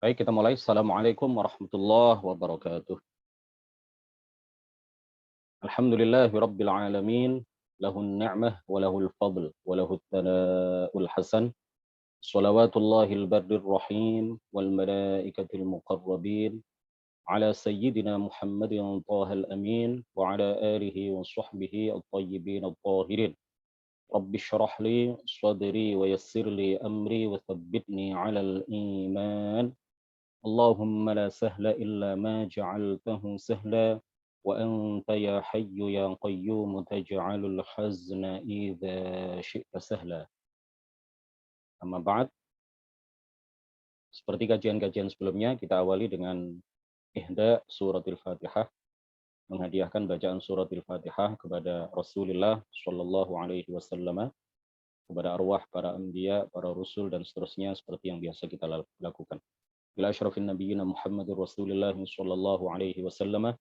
Baik, kita mulai. Assalamualaikum warahmatullahi wabarakatuh. Alhamdulillahi rabbil alamin. Lahun ni'mah wa lahul fadl wa lahut thana'ul hasan. Salawatullahil barrir rahim wal malaikatil muqarrabin ala sayyidina Muhammadin tahal amin wa ala alihi wa sahbihi at-tayyibin at-tahirin. Rabbi syrah li sadri wa yassir li amri wa thabbitni 'alal iman. اللهم لا سهل إلا ما جعلته سهلا وأنت يا حي يا قيوم تجعل الحزن إذا شئت سهلا. Amma ba'd, seperti kajian-kajian sebelumnya, kita awali dengan ihda suratul Fatihah, menghadiahkan bacaan suratul Fatihah kepada Rasulullah Shallallahu Alaihi Wasallam, kepada arwah para anbiya, para rasul dan seterusnya seperti yang biasa kita lakukan. Ila asyrafin nabiyina Muhammadur Rasulullah Shallallahu Alaihi Wasallam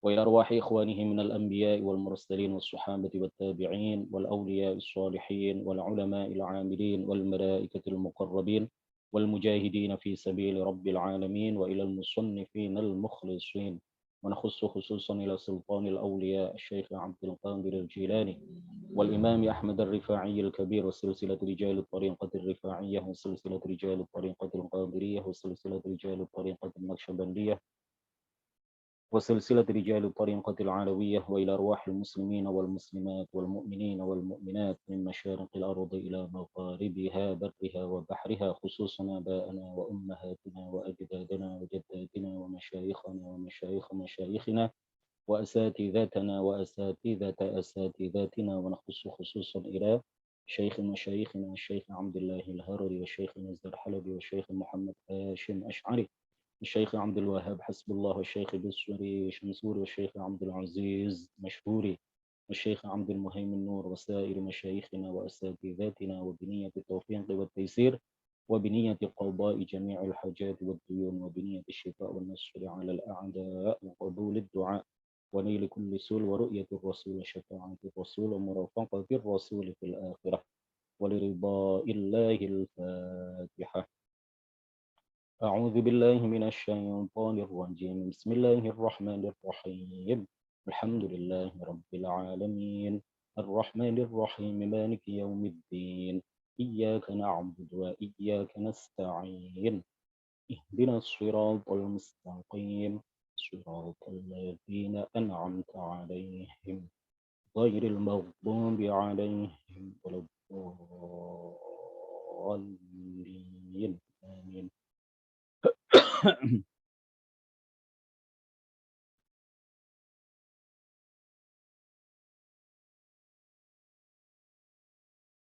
وإلى أرواح إخوانه من الأنبياء والمرسلين والصحابة والتابعين والأولياء الصالحين والعلماء العاملين والملائكة المقربين والمجاهدين في سبيل رب العالمين وإلى المصنفين المخلصين، ونخص خصوصا إلى سلطان الأولياء الشيخ عبد القادر الجيلاني والإمام أحمد الرفاعي الكبير وسلسلة رجال الطريقة الرفاعية وسلسلة رجال الطريقة القادرية وسلسلة رجال الطريقة النقشبندية وسلسلة رجال الطريقة العلوية وإلى أرواح المسلمين والمسلمات والمؤمنين والمؤمنات من مشارق الأرض إلى مغاربها برها وبحرها، خصوصا آباءنا وأمهاتنا وأجدادنا وجداتنا ومشايخنا ومشايخ مشايخنا وأساتذتنا وأساتذة أساتذتنا، ونخص خصوصا إلى شيخ مشايخنا الشيخ عبد الله الهرري والشيخ نزار حلبي والشيخ محمد هاشم أشعري الشيخ عبد الوهاب حسب الله والشيخ بسوري شمسوري والشيخ عبد العزيز مشهوري والشيخ عبد المهيمن نور وسائر مشايخنا وأساتذتنا، وبنية التوفيق والتيسير وبنية قضاء جميع الحاجات والديون وبنية الشفاء والنصر على الأعداء وقبول الدعاء ونيل كل سول ورؤية الرسول وشفاعة الرسول ومرافقة الرسول في الآخرة ولرضاء الله. الفاتحة. أعوذ بالله من الشيطان الرجيم. بسم الله الرحمن الرحيم. الحمد لله رب العالمين الرحمن الرحيم مالك يوم الدين إياك نعبد وإياك نستعين اهدنا الصراط المستقيم صراط الذين أنعمت عليهم غير المغضوب عليهم ولا الضالين آمين.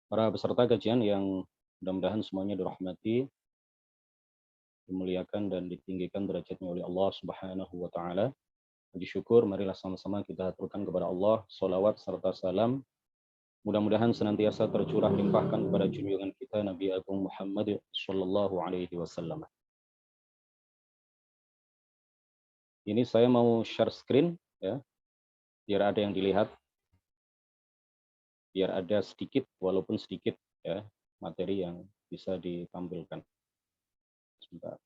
Para peserta kajian yang mudah-mudahan semuanya dirahmati, dimuliakan dan ditinggikan derajatnya oleh Allah Subhanahu wa taala. Puji syukur marilah sama-sama kita aturkan kepada Allah salawat serta salam. Mudah-mudahan senantiasa tercurah limpahkan kepada junjungan kita Nabi Agung Muhammad sallallahu alaihi wasallam. Ini saya mau share screen ya, biar ada yang dilihat, biar ada sedikit walaupun sedikit ya materi yang bisa ditampilkan. Sebentar.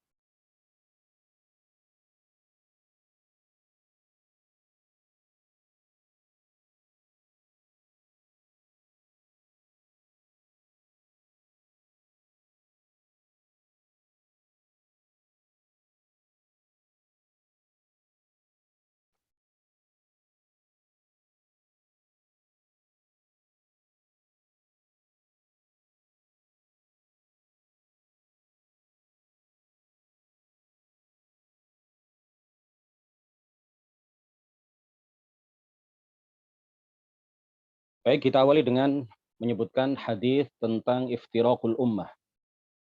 Baik, kita awali dengan menyebutkan hadis tentang iftiraqul ummah.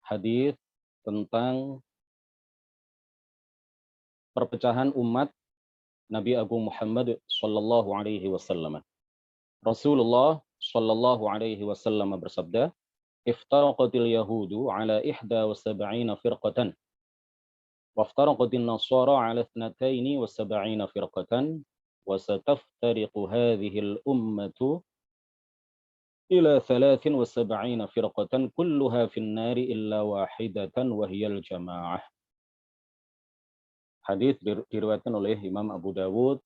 Hadis tentang perpecahan umat Nabi Agung Muhammad sallallahu alaihi wasallam. Rasulullah sallallahu alaihi wasallam bersabda, "Iftaraqatil yahudu ala 71 firqatan, waftaraqatin nasara ala 72 firqatan, wa sataftariqu hadhil ummatu ila 73 firqatan kulluha fin nari illa wahidatan wa hiyal jamaah." Hadis diriwayatkan oleh Imam Abu Dawud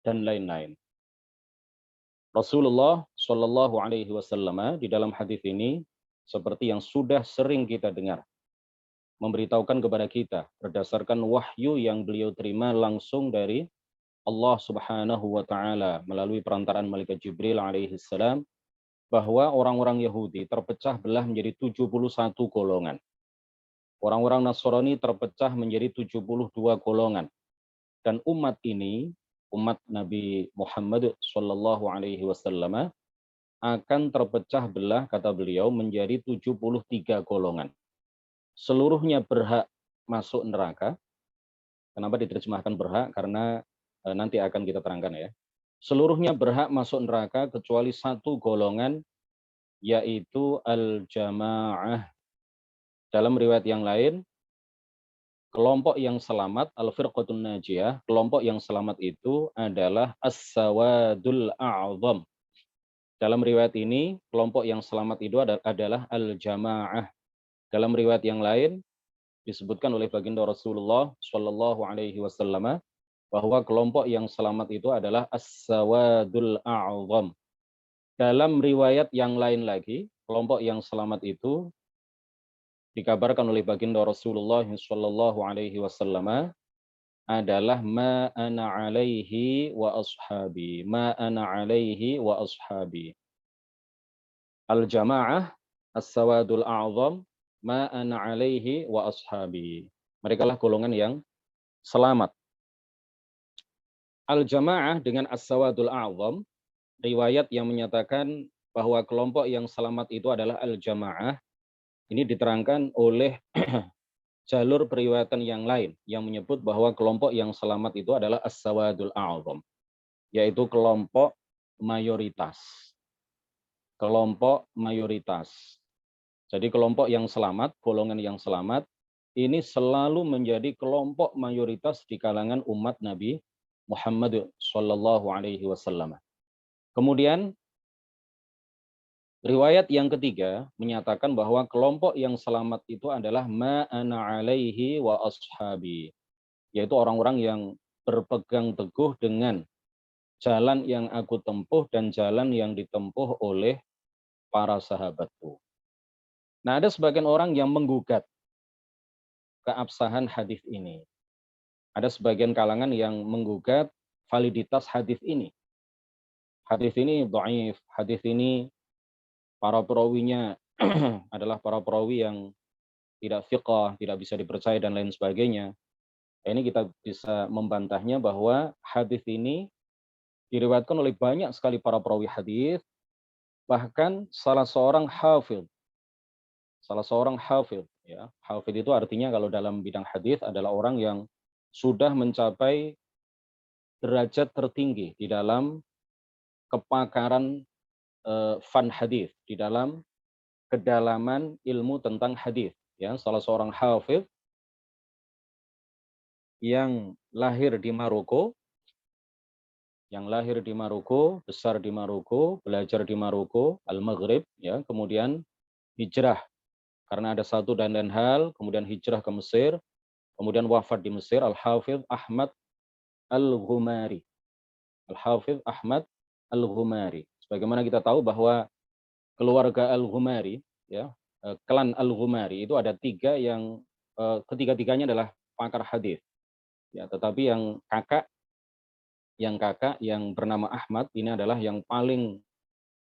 dan lain-lain. Rasulullah Shallallahu Alaihi Wasallam di dalam hadis ini seperti yang sudah sering kita dengar, memberitahukan kepada kita berdasarkan wahyu yang beliau terima langsung dari Allah Subhanahu wa taala melalui perantaraan malaikat Jibril alaihi salam, bahwa orang-orang Yahudi terpecah belah menjadi 71 golongan. Orang-orang Nasrani terpecah menjadi 72 golongan. Dan umat ini, umat Nabi Muhammad sallallahu alaihi wasallam akan terpecah belah, kata beliau, menjadi 73 golongan. Seluruhnya berhak masuk neraka. Kenapa diterjemahkan berhak? Karena nanti akan kita terangkan ya. Seluruhnya berhak masuk neraka kecuali satu golongan, yaitu al-jamaah. Dalam riwayat yang lain, kelompok yang selamat, al-firqatun najiyah, kelompok yang selamat itu adalah as-sawadul a'zam. Dalam riwayat ini, kelompok yang selamat itu adalah al-jamaah. Dalam riwayat yang lain, disebutkan oleh baginda Rasulullah Shallallahu Alaihi Wasallam bahwa kelompok yang selamat itu adalah as-sawadul a'zam. Dalam riwayat yang lain lagi, kelompok yang selamat itu dikabarkan oleh baginda Rasulullah Shallallahu Alaihi Wasallam adalah ma ana alaihi wa ashabi, ma ana alaihi wa ashabi. Al-jamaah as-sawadul a'zam ma ana alaihi wa ashabi. Mereka lah golongan yang selamat. Al-jamaah dengan as-sawadul a'zam, riwayat yang menyatakan bahwa kelompok yang selamat itu adalah al-jamaah, ini diterangkan oleh jalur periwayatan yang lain yang menyebut bahwa kelompok yang selamat itu adalah as-sawadul a'zam, yaitu kelompok mayoritas. Kelompok mayoritas. Jadi kelompok yang selamat, golongan yang selamat, ini selalu menjadi kelompok mayoritas di kalangan umat Nabi Muhammad Sallallahu Alaihi Wasallam. Kemudian riwayat yang ketiga menyatakan bahwa kelompok yang selamat itu adalah ma ana alaihi wa ashabi, yaitu orang-orang yang berpegang teguh dengan jalan yang aku tempuh dan jalan yang ditempuh oleh para sahabatku. Nah, ada sebagian orang yang menggugat keabsahan hadis ini. Ada sebagian kalangan yang menggugat validitas hadis ini. Hadis ini dhaif, hadis ini para perawinya adalah para perawi yang tidak thiqah, tidak bisa dipercaya dan lain sebagainya. Ini kita bisa membantahnya bahwa hadis ini diriwayatkan oleh banyak sekali para perawi hadis, bahkan salah seorang hafidh. Salah seorang hafidh, ya. Hafidh itu artinya kalau dalam bidang hadis adalah orang yang sudah mencapai derajat tertinggi di dalam kepakaran fan hadis, di dalam kedalaman ilmu tentang hadis, ya. Salah seorang hafidh yang lahir di Maroko, besar di Maroko, belajar di Maroko, Al-Maghrib, ya, kemudian hijrah karena ada satu dan lain hal, kemudian hijrah ke Mesir, kemudian wafat di Mesir, Al-Hafidh Ahmad Al-Ghumari. Al-Hafidh Ahmad Al-Ghumari. Sebagaimana kita tahu bahwa keluarga Al-Ghumari, ya, klan Al-Ghumari itu ada tiga yang ketiga-tiganya adalah pakar hadis. Ya, tetapi yang kakak yang bernama Ahmad ini adalah yang paling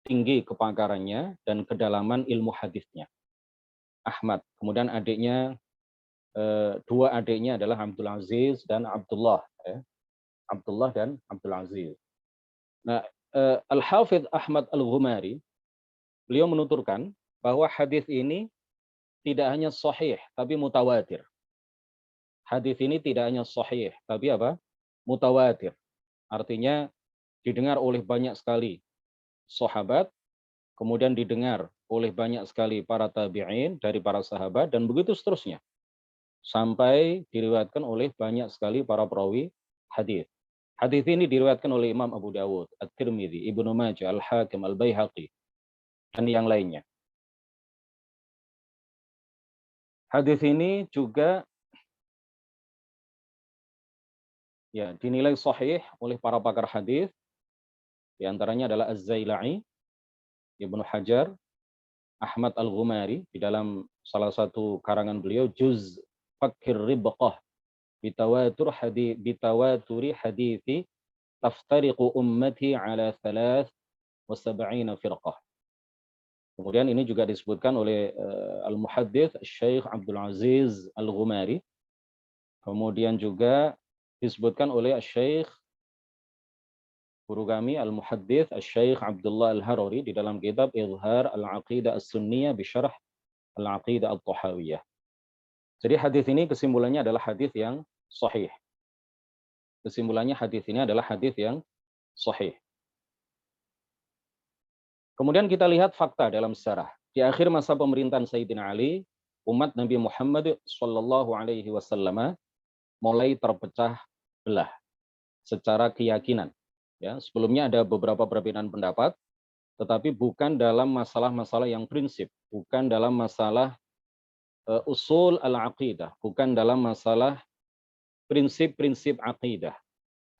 tinggi kepakarannya dan kedalaman ilmu hadisnya. Ahmad. Kemudian adiknya, dua adiknya adalah Abdul Aziz dan Abdullah. Ya. Abdullah dan Abdul Aziz. Nah, Al-Hafidh Ahmad Al-Ghumari, beliau menuturkan bahwa hadis ini tidak hanya sahih, tapi mutawatir. Hadis ini tidak hanya sahih, tapi apa? Mutawatir. Artinya didengar oleh banyak sekali sahabat, kemudian didengar oleh banyak sekali para tabi'in dari para sahabat, dan begitu seterusnya. Sampai diriwayatkan oleh banyak sekali para perawi hadis. Hadis ini diriwayatkan oleh Imam Abu Dawud, At-Tirmidzi, Ibnu Majah, Al-Hakim, Al-Baihaqi, dan yang lainnya. Hadis ini juga ya dinilai sahih oleh para pakar hadis, di antaranya adalah Az-Zailai, Ibnu Hajar, Ahmad Al-Ghumari di dalam salah satu karangan beliau Juz Fakir Ribqah bitawaturi hadithi taftariqu ummati ala 73 firqah. Kemudian ini juga disebutkan oleh Al-Muhaddits Syekh Abdul Aziz Al-Ghumari. Kemudian juga disebutkan oleh Syekh guru kami Al-Muhaddits Syekh Abdullah Al-Harari di dalam kitab Izhar Al-Aqidah As-Sunniyah bi Syarh Al-Aqidah At-Tahawiyah. Jadi hadis ini kesimpulannya adalah hadis yang sahih. Kesimpulannya hadis ini adalah hadis yang sahih. Kemudian kita lihat fakta dalam sejarah. Di akhir masa pemerintahan Sayyidina Ali, umat Nabi Muhammad Shallallahu Alaihi Wasallam mulai terpecah belah secara keyakinan. Ya, sebelumnya ada beberapa perbedaan pendapat, tetapi bukan dalam masalah-masalah yang prinsip, bukan dalam masalah usul al-aqidah, bukan dalam masalah prinsip-prinsip aqidah.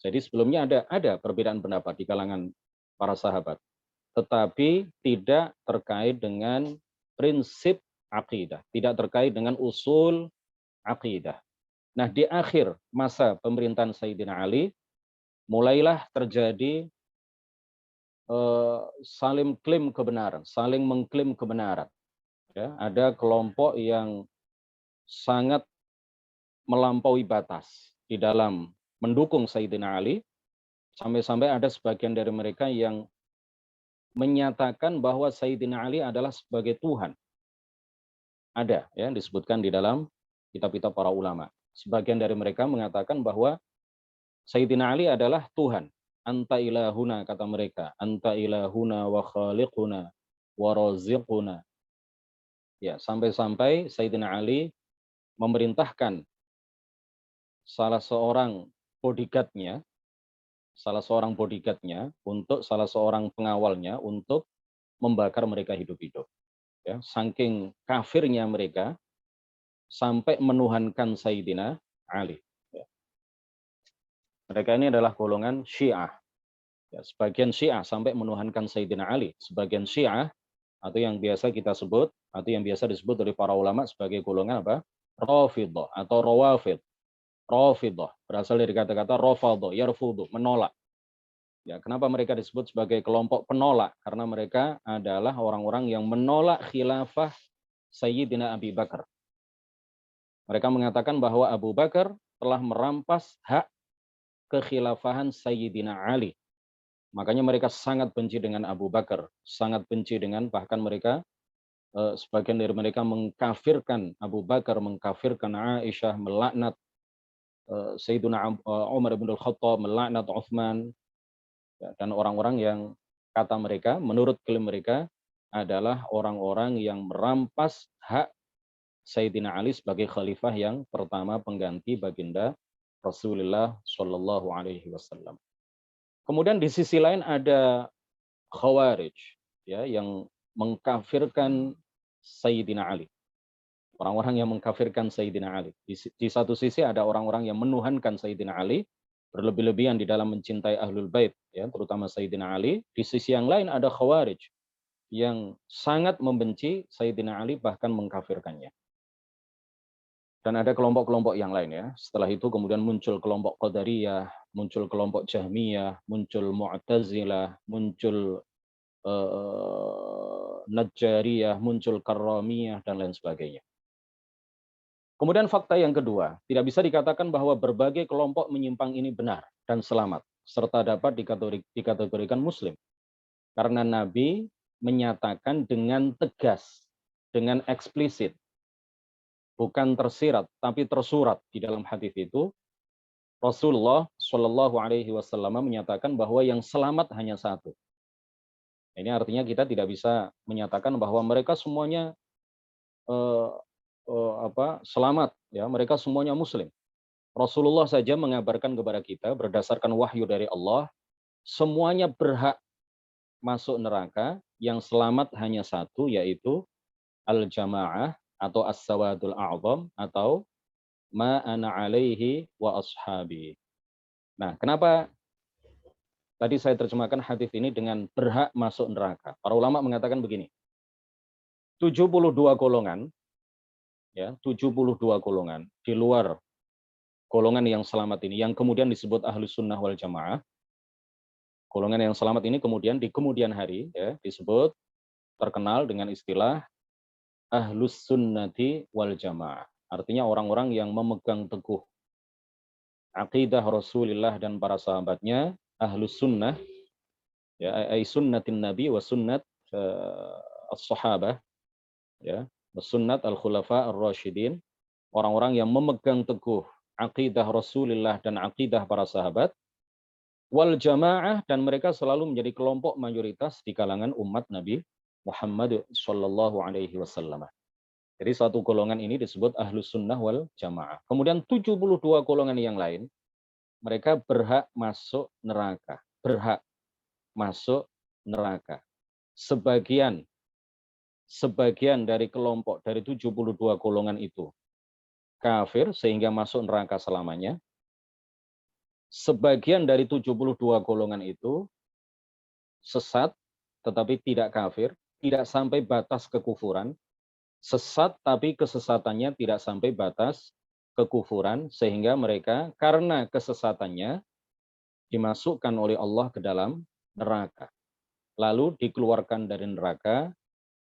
Jadi sebelumnya ada perbedaan pendapat di kalangan para sahabat, tetapi tidak terkait dengan prinsip aqidah, tidak terkait dengan usul aqidah. Nah, di akhir masa pemerintahan Sayyidina Ali, mulailah terjadi saling klaim kebenaran, saling mengklaim kebenaran. Ya, ada kelompok yang sangat melampaui batas di dalam mendukung Sayyidina Ali, sampai-sampai ada sebagian dari mereka yang menyatakan bahwa Sayyidina Ali adalah sebagai Tuhan. Ada ya disebutkan di dalam kitab-kitab para ulama. Sebagian dari mereka mengatakan bahwa Sayyidina Ali adalah Tuhan. Anta ilahuna, kata mereka. Anta ilahuna wa khaliquna wa raziquna. Ya, sampai-sampai Sayyidina Ali memerintahkan salah seorang bodyguard-nya untuk salah seorang pengawalnya untuk membakar mereka hidup-hidup. Ya, saking kafirnya mereka sampai menuhankan Sayyidina Ali. Ya. Mereka ini adalah golongan Syiah. Ya, sebagian Syiah sampai menuhankan Sayyidina Ali. Sebagian Syiah atau yang biasa kita sebut atau yang biasa disebut oleh para ulama sebagai golongan apa? Rafidhah atau Rawafid. Rafidhah berasal dari kata-kata rafadha, yarfudu, menolak. Ya, kenapa mereka disebut sebagai kelompok penolak? Karena mereka adalah orang-orang yang menolak khilafah Sayyidina Abi Bakar. Mereka mengatakan bahwa Abu Bakar telah merampas hak kekhilafahan Sayyidina Ali. Makanya mereka sangat benci dengan Abu Bakar, sangat benci dengan, bahkan mereka sebagian dari mereka mengkafirkan Abu Bakar, mengkafirkan Aisyah, melaknat Sayyidina Umar bin Al-Khattab, melaknat Uthman, ya, dan orang-orang yang kata mereka, menurut klaim mereka, adalah orang-orang yang merampas hak Sayyidina Ali sebagai khalifah yang pertama pengganti baginda Rasulullah Shallallahu Alaihi Wasallam. Kemudian di sisi lain ada Khawarij, ya, yang mengkafirkan Sayyidina Ali. Orang-orang yang mengkafirkan Sayyidina Ali. Di satu sisi ada orang-orang yang menuhankan Sayyidina Ali, berlebih-lebihan di dalam mencintai Ahlul Bait, ya, terutama Sayyidina Ali. Di sisi yang lain ada Khawarij yang sangat membenci Sayyidina Ali, bahkan mengkafirkannya. Dan ada kelompok-kelompok yang lain ya. Setelah itu kemudian muncul kelompok Qadariyah, muncul kelompok Jahmiyah, muncul Mu'tazilah, muncul Najjariyah, muncul Karramiyah, dan lain sebagainya. Kemudian fakta yang kedua, tidak bisa dikatakan bahwa berbagai kelompok menyimpang ini benar dan selamat, serta dapat dikategorikan Muslim. Karena Nabi menyatakan dengan tegas, dengan eksplisit, bukan tersirat, tapi tersurat di dalam hadis itu, Rasulullah Shallallahu Alaihi Wasallam menyatakan bahwa yang selamat hanya satu. Ini artinya kita tidak bisa menyatakan bahwa mereka semuanya selamat, ya, mereka semuanya Muslim. Rasulullah saja mengabarkan kepada kita berdasarkan wahyu dari Allah, semuanya berhak masuk neraka, yang selamat hanya satu, yaitu al-jamaah atau as-sawadul a'zam atau ma ana alaihi wa ashabi. Nah, kenapa tadi saya terjemahkan hadis ini dengan berhak masuk neraka? Para ulama mengatakan begini, 72 golongan, ya, 72 golongan di luar golongan yang selamat ini, yang kemudian disebut Ahlus Sunnah wal Jamaah. Golongan yang selamat ini kemudian di kemudian hari ya, disebut terkenal dengan istilah Ahlus Sunnati wal Jamaah. Artinya orang-orang yang memegang teguh akidah Rasulullah dan para sahabatnya, Ahlus Sunnah, ya, ai sunnatin Nabi wa sunnat as-sahabah, ya, sunnat al-khulafa ar-rasyidin, orang-orang yang memegang teguh akidah Rasulullah dan akidah para sahabat, wal jamaah, dan mereka selalu menjadi kelompok mayoritas di kalangan umat Nabi Muhammad Shallallahu Alaihi Wasallam. Jadi satu golongan ini disebut Ahlus Sunnah wal Jamaah. Kemudian 72 golongan yang lain, mereka berhak masuk neraka. Berhak masuk neraka. Sebagian dari kelompok dari 72 golongan itu kafir sehingga masuk neraka selamanya. Sebagian dari 72 golongan itu sesat tetapi tidak kafir, tidak sampai batas kekufuran. Sesat tapi kesesatannya tidak sampai batas kekufuran, sehingga mereka karena kesesatannya dimasukkan oleh Allah ke dalam neraka. Lalu dikeluarkan dari neraka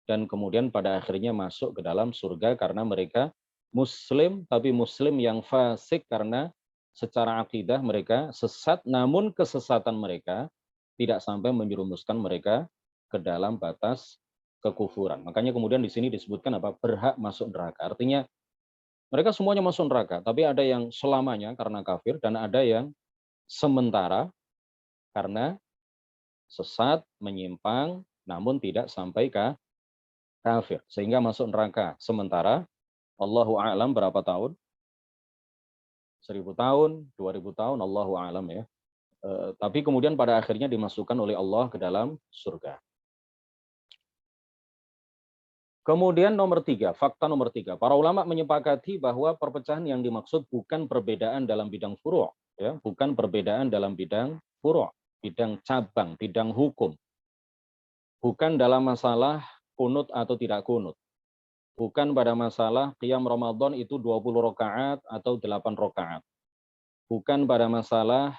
dan kemudian pada akhirnya masuk ke dalam surga karena mereka muslim, tapi muslim yang fasik karena secara akidah mereka sesat, namun kesesatan mereka tidak sampai menjerumuskan mereka ke dalam batas kekufuran. Makanya kemudian di sini disebutkan apa? Berhak masuk neraka. Artinya mereka semuanya masuk neraka, tapi ada yang selamanya karena kafir dan ada yang sementara karena sesat, menyimpang, namun tidak sampai ke kafir sehingga masuk neraka. Sementara Allahu a'lam berapa tahun? 1000 tahun, 2000 tahun, Allahu a'lam ya. Tapi kemudian pada akhirnya dimasukkan oleh Allah ke dalam surga. Kemudian fakta nomor tiga, para ulama menyepakati bahwa perpecahan yang dimaksud bukan perbedaan dalam bidang furu', ya, bukan perbedaan dalam bidang furu', bidang cabang, bidang hukum, bukan dalam masalah kunut atau tidak kunut, bukan pada masalah qiyam Ramadan itu 20 rakaat atau 8 rakaat, bukan pada masalah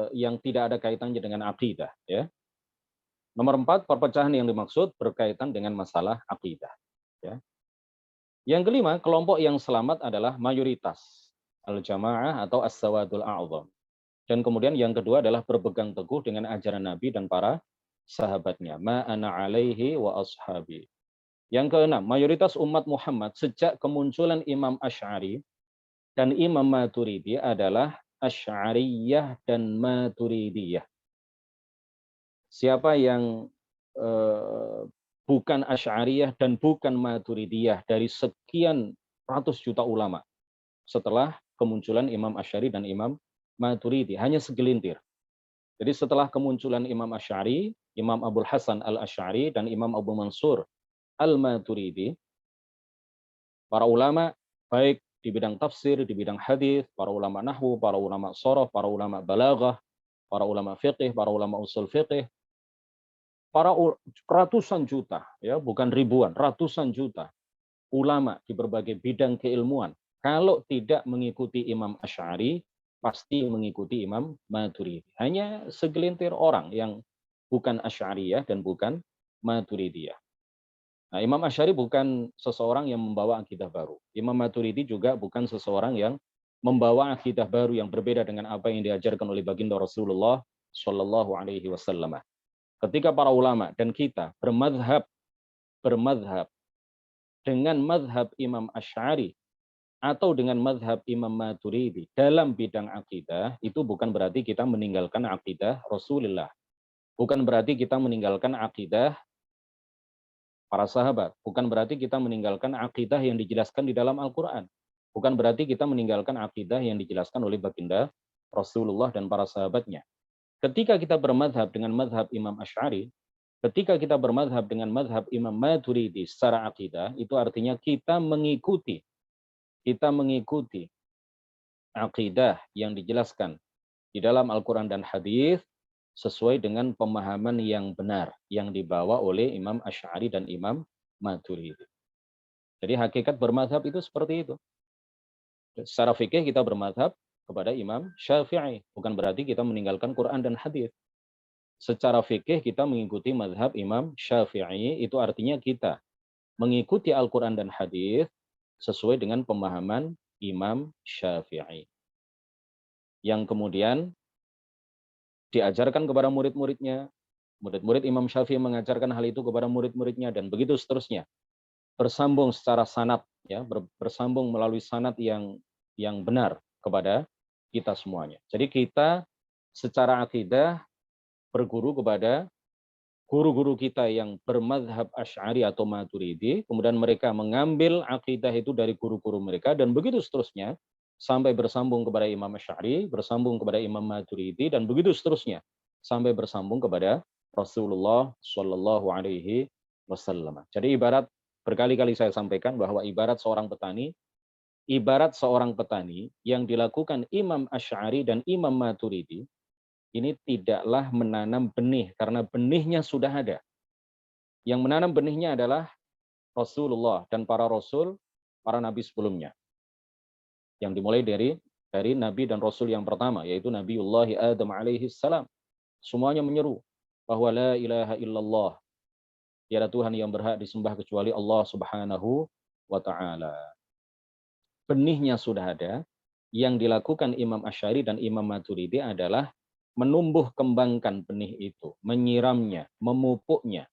yang tidak ada kaitannya dengan akidah, ya. Nomor 4, perpecahan yang dimaksud berkaitan dengan masalah akidah. Ya. Yang kelima, kelompok yang selamat adalah mayoritas, al-jamaah atau as-sawadul a'zam. Dan kemudian yang kedua adalah berpegang teguh dengan ajaran Nabi dan para sahabatnya. Ma ana alaihi wa ashabi. Yang keenam, mayoritas umat Muhammad sejak kemunculan Imam Asy'ari dan Imam Maturidi adalah Asy'ariyah dan Maturidiyah. Siapa yang bukan Asy'ariyah dan bukan Maturidiyah dari sekian ratus juta ulama setelah kemunculan Imam Asy'ari dan Imam Maturidi, hanya segelintir. Jadi setelah kemunculan Imam Asy'ari, Imam Abul Hasan al-Asy'ari dan Imam Abu Mansur al-Maturidi, para ulama baik di bidang tafsir, di bidang hadis, para ulama nahwu, para ulama sharaf, para ulama balaghah, para ulama fiqih, para ulama usul fiqih, para ratusan juta, ya, bukan ribuan, ratusan juta ulama di berbagai bidang keilmuan, kalau tidak mengikuti Imam Asy'ari, pasti mengikuti Imam Maturidi. Hanya segelintir orang yang bukan Asy'ariyah dan bukan Maturidiyah. Nah, Imam Asy'ari bukan seseorang yang membawa akidah baru. Imam Maturidi juga bukan seseorang yang membawa akidah baru yang berbeda dengan apa yang diajarkan oleh baginda Rasulullah Shallallahu Alaihi Wasallam. Ketika para ulama dan kita bermadhab dengan madhab Imam Asy'ari atau dengan madhab Imam Maturidi dalam bidang akidah, itu bukan berarti kita meninggalkan akidah Rasulullah. Bukan berarti kita meninggalkan akidah para sahabat. Bukan berarti kita meninggalkan akidah yang dijelaskan di dalam Al-Quran. Bukan berarti kita meninggalkan akidah yang dijelaskan oleh baginda Rasulullah dan para sahabatnya. Ketika kita bermadhab dengan madhab Imam Asy'ari, ketika kita bermadhab dengan madhab Imam Maturidi secara akidah, itu artinya kita mengikuti akidah yang dijelaskan di dalam Al-Quran dan hadis sesuai dengan pemahaman yang benar yang dibawa oleh Imam Asy'ari dan Imam Maturidi. Jadi hakikat bermadzhab itu seperti itu. Secara fikih kita bermadzhab kepada Imam Syafi'i, bukan berarti kita meninggalkan Quran dan hadis. Secara fikih kita mengikuti mazhab Imam Syafi'i, itu artinya kita mengikuti Al-Quran dan hadis sesuai dengan pemahaman Imam Syafi'i. Yang kemudian diajarkan kepada murid-muridnya, murid-murid Imam Syafi'i mengajarkan hal itu kepada murid-muridnya, dan begitu seterusnya. Bersambung secara sanad, ya, bersambung melalui sanad yang benar kepada kita semuanya. Jadi kita secara akidah berguru kepada guru-guru kita yang bermadhab Asy'ari atau Maturidi, kemudian mereka mengambil akidah itu dari guru-guru mereka, dan begitu seterusnya, sampai bersambung kepada Imam Asy'ari, bersambung kepada Imam Maturidi, dan begitu seterusnya, sampai bersambung kepada Rasulullah Shallallahu Alaihi Wasallam. Jadi ibarat, berkali-kali saya sampaikan bahwa ibarat seorang petani yang dilakukan Imam Asy'ari dan Imam Maturidi, ini tidaklah menanam benih, karena benihnya sudah ada. Yang menanam benihnya adalah Rasulullah dan para rasul, para nabi sebelumnya. Yang dimulai dari nabi dan rasul yang pertama, yaitu Nabiullah Adam alaihi salam. Semuanya menyeru bahwa la ilaha illallah, tiada Tuhan yang berhak disembah kecuali Allah Subhanahu wa taala. Benihnya sudah ada. Yang dilakukan Imam Asy'ari dan Imam Maturidi adalah menumbuh kembangkan benih itu, menyiramnya, memupuknya,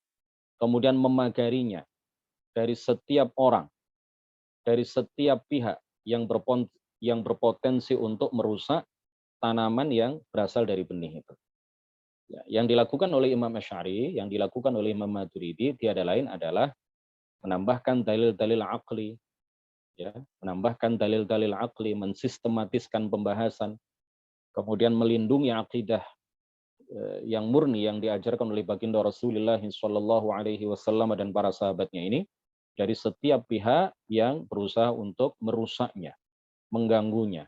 kemudian memagarinya dari setiap orang, dari setiap pihak yang berpotensi untuk merusak tanaman yang berasal dari benih itu. Ya, yang dilakukan oleh Imam Asy'ari, yang dilakukan oleh Imam Maturidi tiada lain adalah menambahkan dalil-dalil aqli, ya, menambahkan dalil-dalil aqli, mensistematiskan pembahasan, kemudian melindungi akidah yang murni yang diajarkan oleh baginda Rasulullah Shallallahu Alaihi Wasallam dan para sahabatnya ini dari setiap pihak yang berusaha untuk merusaknya, mengganggunya,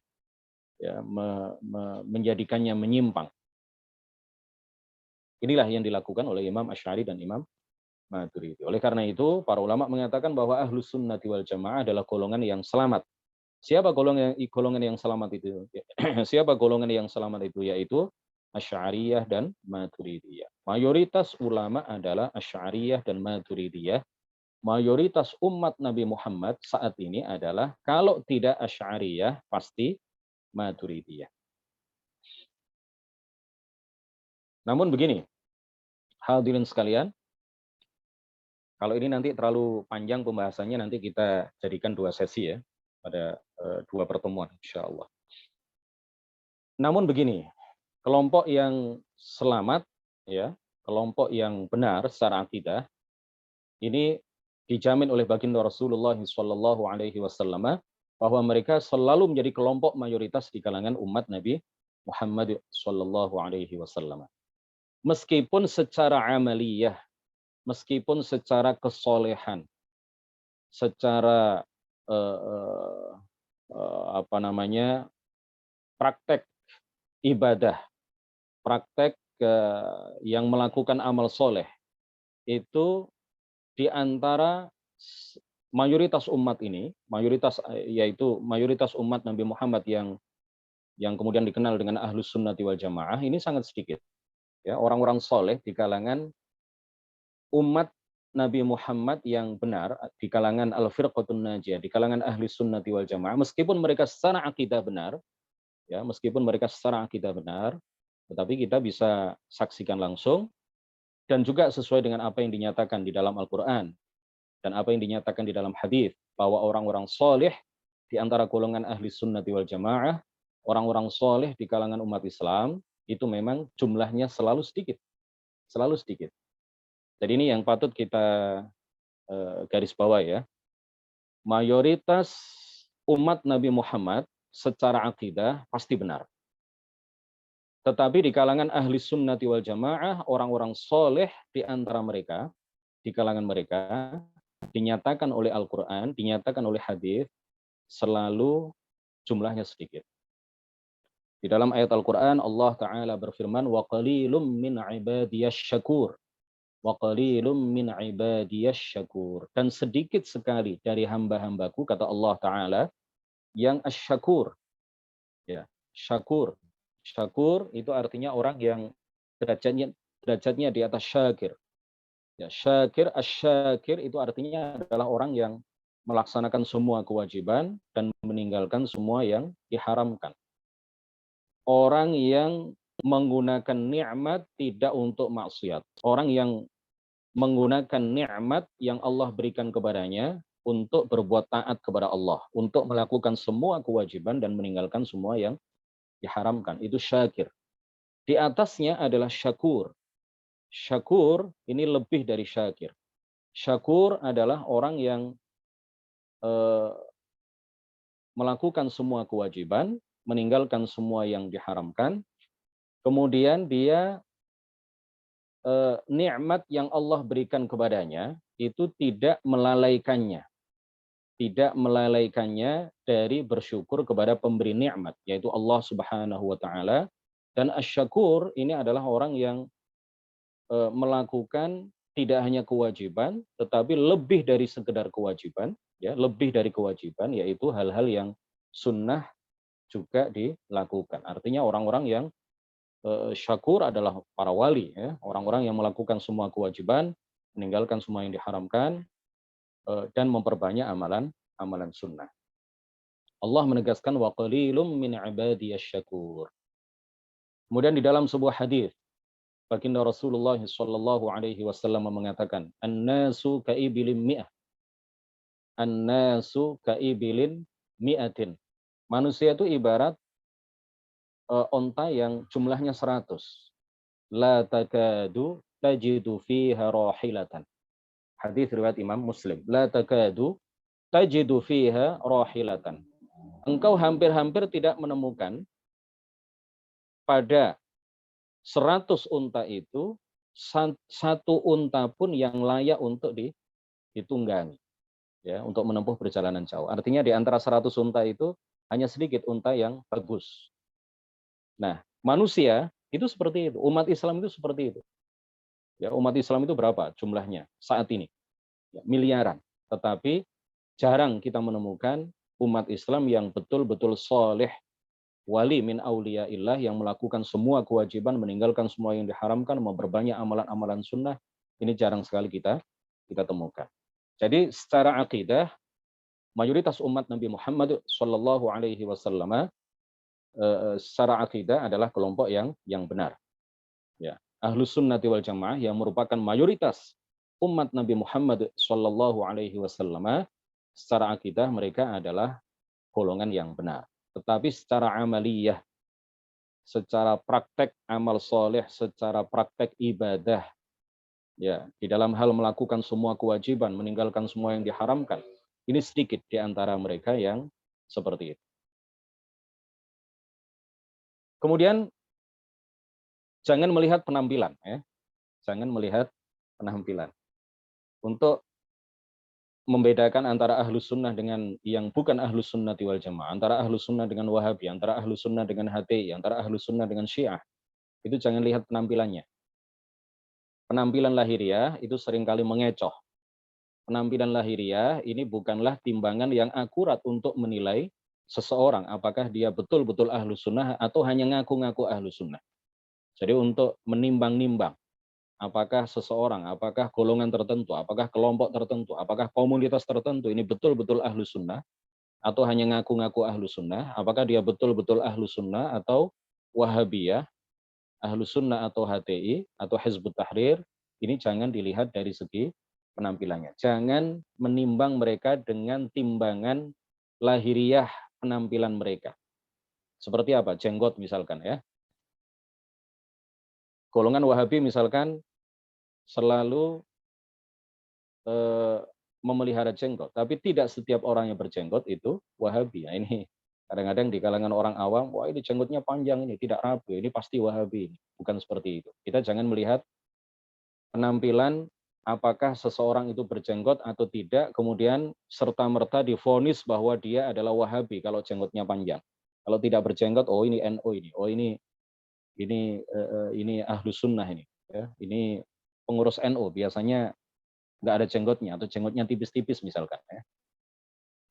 ya, menjadikannya menyimpang. Inilah yang dilakukan oleh Imam Asy'ari dan Imam Maturidi. Oleh karena itu, para ulama mengatakan bahwa Ahlus Sunnati wal Jamaah adalah golongan yang selamat. Siapa golongan yang selamat itu? Siapa golongan yang selamat itu? Yaitu Asy'ariyah dan Maturidiyah. Mayoritas ulama adalah Asy'ariyah dan Maturidiyah. Mayoritas umat Nabi Muhammad saat ini adalah kalau tidak Asy'ariyah pasti Maturidiyah. Namun begini, hadirin sekalian, kalau ini nanti terlalu panjang pembahasannya, nanti kita jadikan 2 sesi ya, pada 2 pertemuan insya Allah. Namun begini, kelompok yang selamat, ya, kelompok yang benar secara akidah, ini dijamin oleh baginda Rasulullah Shallallahu Alaihi Wasallam bahwa mereka selalu menjadi kelompok mayoritas di kalangan umat Nabi Muhammad Shallallahu Alaihi Wasallam. Meskipun secara amaliyah, meskipun secara kesolehan, secara praktek ibadah, praktek yang melakukan amal soleh, itu di antara mayoritas umat ini, yaitu mayoritas umat Nabi Muhammad yang kemudian dikenal dengan Ahlus Sunnati wal Jamaah, ini sangat sedikit. Ya, orang-orang soleh di kalangan umat Nabi Muhammad yang benar, di kalangan Al-Firqatun Najiyah, di kalangan Ahlus Sunnati wal Jamaah, meskipun mereka secara akidah benar, ya, meskipun mereka secara akidah benar, tetapi kita bisa saksikan langsung dan juga sesuai dengan apa yang dinyatakan di dalam Al-Quran dan apa yang dinyatakan di dalam hadis, bahwa orang-orang soleh di antara golongan ahli sunnati wal jamaah, orang-orang soleh di kalangan umat Islam, itu memang jumlahnya selalu sedikit. Selalu sedikit. Jadi ini yang patut kita garis bawah ya. Mayoritas umat Nabi Muhammad secara akidah pasti benar. Tetapi di kalangan ahli sunnati wal jamaah, orang-orang soleh di antara mereka, di kalangan mereka, dinyatakan oleh Al-Quran, dinyatakan oleh hadis, selalu jumlahnya sedikit. Di dalam ayat Al-Quran Allah Ta'ala berfirman, wa qalilum min ibadiyasy syakur. Wa qalilum min ibadiyasy syakur. Dan sedikit sekali dari hamba-hambaku, kata Allah Ta'ala, yang asyakur. Ya, syakur. Syakur itu artinya orang yang derajatnya di atas syakir. Ya, syakir, asyakir itu artinya adalah orang yang melaksanakan semua kewajiban dan meninggalkan semua yang diharamkan. Orang yang menggunakan nikmat tidak untuk maksiat. Orang yang menggunakan nikmat yang Allah berikan kepadanya untuk berbuat taat kepada Allah, untuk melakukan semua kewajiban dan meninggalkan semua yang diharamkan. Itu syakir. Di atasnya adalah syakur. Syakur ini lebih dari syakir. Syakur adalah orang yang melakukan semua kewajiban, meninggalkan semua yang diharamkan, kemudian dia nikmat yang Allah berikan kepadanya itu tidak melalaikannya. Tidak melalaikannya dari bersyukur kepada pemberi nikmat, yaitu Allah Subhanahu wa taala. Dan asyakur ini adalah orang yang melakukan tidak hanya kewajiban, tetapi lebih dari sekedar kewajiban, ya, lebih dari kewajiban, yaitu hal-hal yang sunnah juga dilakukan. Artinya orang-orang yang syakur adalah para wali, ya, orang-orang yang melakukan semua kewajiban, meninggalkan semua yang diharamkan, dan memperbanyak amalan sunnah. Allah menegaskan wa qalilum min ibadiyasy syakur. Kemudian di dalam sebuah hadis baginda Rasulullah sallallahu alaihi wasallam mengatakan, "An-nasu kaibilin mi'ah." An-nasu kaibilin mi'atin. Manusia itu ibarat onta yang jumlahnya 100. La takadu tajidu fiha rahilatan. Hadis riwayat Imam Muslim. La takadu tajidu fiha rahilatan. Engkau hampir-hampir tidak menemukan pada 100 unta itu satu unta pun yang layak untuk ditunggangi, ya, untuk menempuh perjalanan jauh. Artinya di antara 100 unta itu hanya sedikit unta yang bagus. Nah, manusia itu seperti itu, umat Islam itu seperti itu. Ya, umat Islam itu berapa jumlahnya saat ini? Ya, miliaran. Tetapi jarang kita menemukan umat Islam yang betul-betul soleh, wali min auliyaillah, yang melakukan semua kewajiban, meninggalkan semua yang diharamkan, memperbanyak amalan-amalan sunnah. Ini jarang sekali kita temukan. Jadi secara akidah, mayoritas umat Nabi Muhammad Shallallahu Alaihi Wasallam secara akidah adalah kelompok yang benar. Ya, Ahlus Sunnati wal Jamaah yang merupakan mayoritas umat Nabi Muhammad Shallallahu Alaihi Wasallam, secara akidah mereka adalah golongan yang benar. Tetapi secara amaliyah, secara praktek amal soleh, secara praktek ibadah, ya, di dalam hal melakukan semua kewajiban, meninggalkan semua yang diharamkan, ini sedikit di antara mereka yang seperti itu. Kemudian jangan melihat penampilan, ya. Jangan melihat penampilan. Untuk membedakan antara ahlus sunnah dengan yang bukan ahlus sunnah wal jamaah, antara ahlus sunnah dengan wahabi, antara ahlus sunnah dengan HTI, antara ahlus sunnah dengan syiah, itu jangan lihat penampilannya. Penampilan lahiriah itu seringkali mengecoh. Penampilan lahiriah ini bukanlah timbangan yang akurat untuk menilai seseorang apakah dia betul-betul ahlus sunnah atau hanya ngaku-ngaku ahlus sunnah. Jadi untuk menimbang-nimbang apakah seseorang, apakah golongan tertentu, apakah kelompok tertentu, apakah komunitas tertentu ini betul-betul ahlus sunnah atau hanya ngaku-ngaku ahlus sunnah, apakah dia betul-betul ahlus sunnah atau wahabiyah, ahlus sunnah atau HTI atau Hizbut Tahrir, ini jangan dilihat dari segi penampilannya. Jangan menimbang mereka dengan timbangan lahiriah penampilan mereka. Seperti apa? Jenggot misalkan, ya. Golongan Wahabi misalkan selalu memelihara jenggot, tapi tidak setiap orang yang berjenggot itu Wahabi. Nah, ini kadang-kadang di kalangan orang awam, wah ini jenggotnya panjang, ini tidak rapi, ini pasti Wahabi. Bukan seperti itu. Kita jangan melihat penampilan apakah seseorang itu berjenggot atau tidak, kemudian serta-merta divonis bahwa dia adalah Wahabi kalau jenggotnya panjang. Kalau tidak berjenggot, oh ini NU ini, oh ini Ahlus Sunnah ini, ya. Ini pengurus NU biasanya nggak ada jenggotnya atau jenggotnya tipis-tipis misalkan, ya.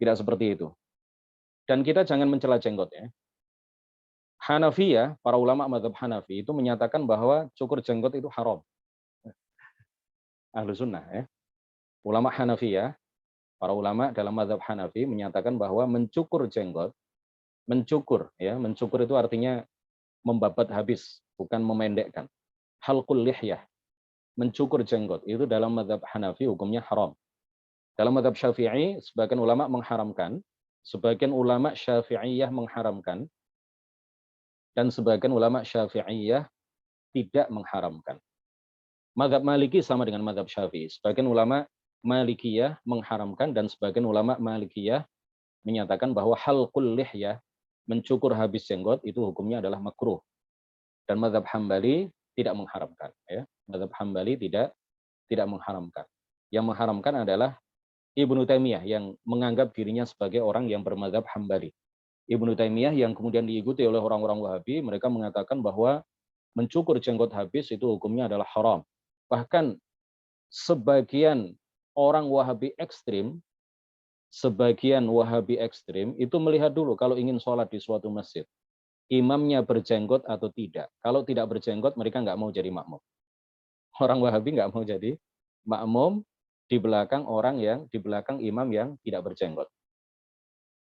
Tidak seperti itu. Dan kita jangan mencela jenggot, ya. Hanafiyah, para ulama mazhab Hanafi itu menyatakan bahwa cukur jenggot itu haram. Ahlus Sunnah, ya. Ulama Hanafiyah, para ulama dalam mazhab Hanafi menyatakan bahwa mencukur jenggot, mencukur, ya, mencukur itu artinya membabat habis, bukan memendekkan. Halqul lihyah, mencukur jenggot, itu dalam mazhab Hanafi hukumnya haram. Dalam mazhab Syafi'i, sebagian ulama mengharamkan, sebagian ulama Syafi'iyah mengharamkan, dan sebagian ulama Syafi'iyah tidak mengharamkan. Mazhab Maliki sama dengan mazhab Syafi'i. Sebagian ulama Malikiyah mengharamkan dan sebagian ulama Malikiyah menyatakan bahwa halqul lihyah, mencukur habis jenggot, itu hukumnya adalah makruh. Dan mazhab Hambali tidak mengharamkan, ya. Mazhab Hambali tidak mengharamkan. Yang mengharamkan adalah Ibnu Taimiyah yang menganggap dirinya sebagai orang yang bermazhab Hambali. Ibnu Taimiyah yang kemudian diikuti oleh orang-orang Wahabi, mereka mengatakan bahwa mencukur jenggot habis itu hukumnya adalah haram. Bahkan sebagian orang Wahabi ekstrim, itu melihat dulu kalau ingin sholat di suatu masjid, imamnya berjenggot atau tidak. Kalau tidak berjenggot, mereka nggak mau jadi makmum. Orang Wahabi nggak mau jadi makmum di belakang imam yang tidak berjenggot.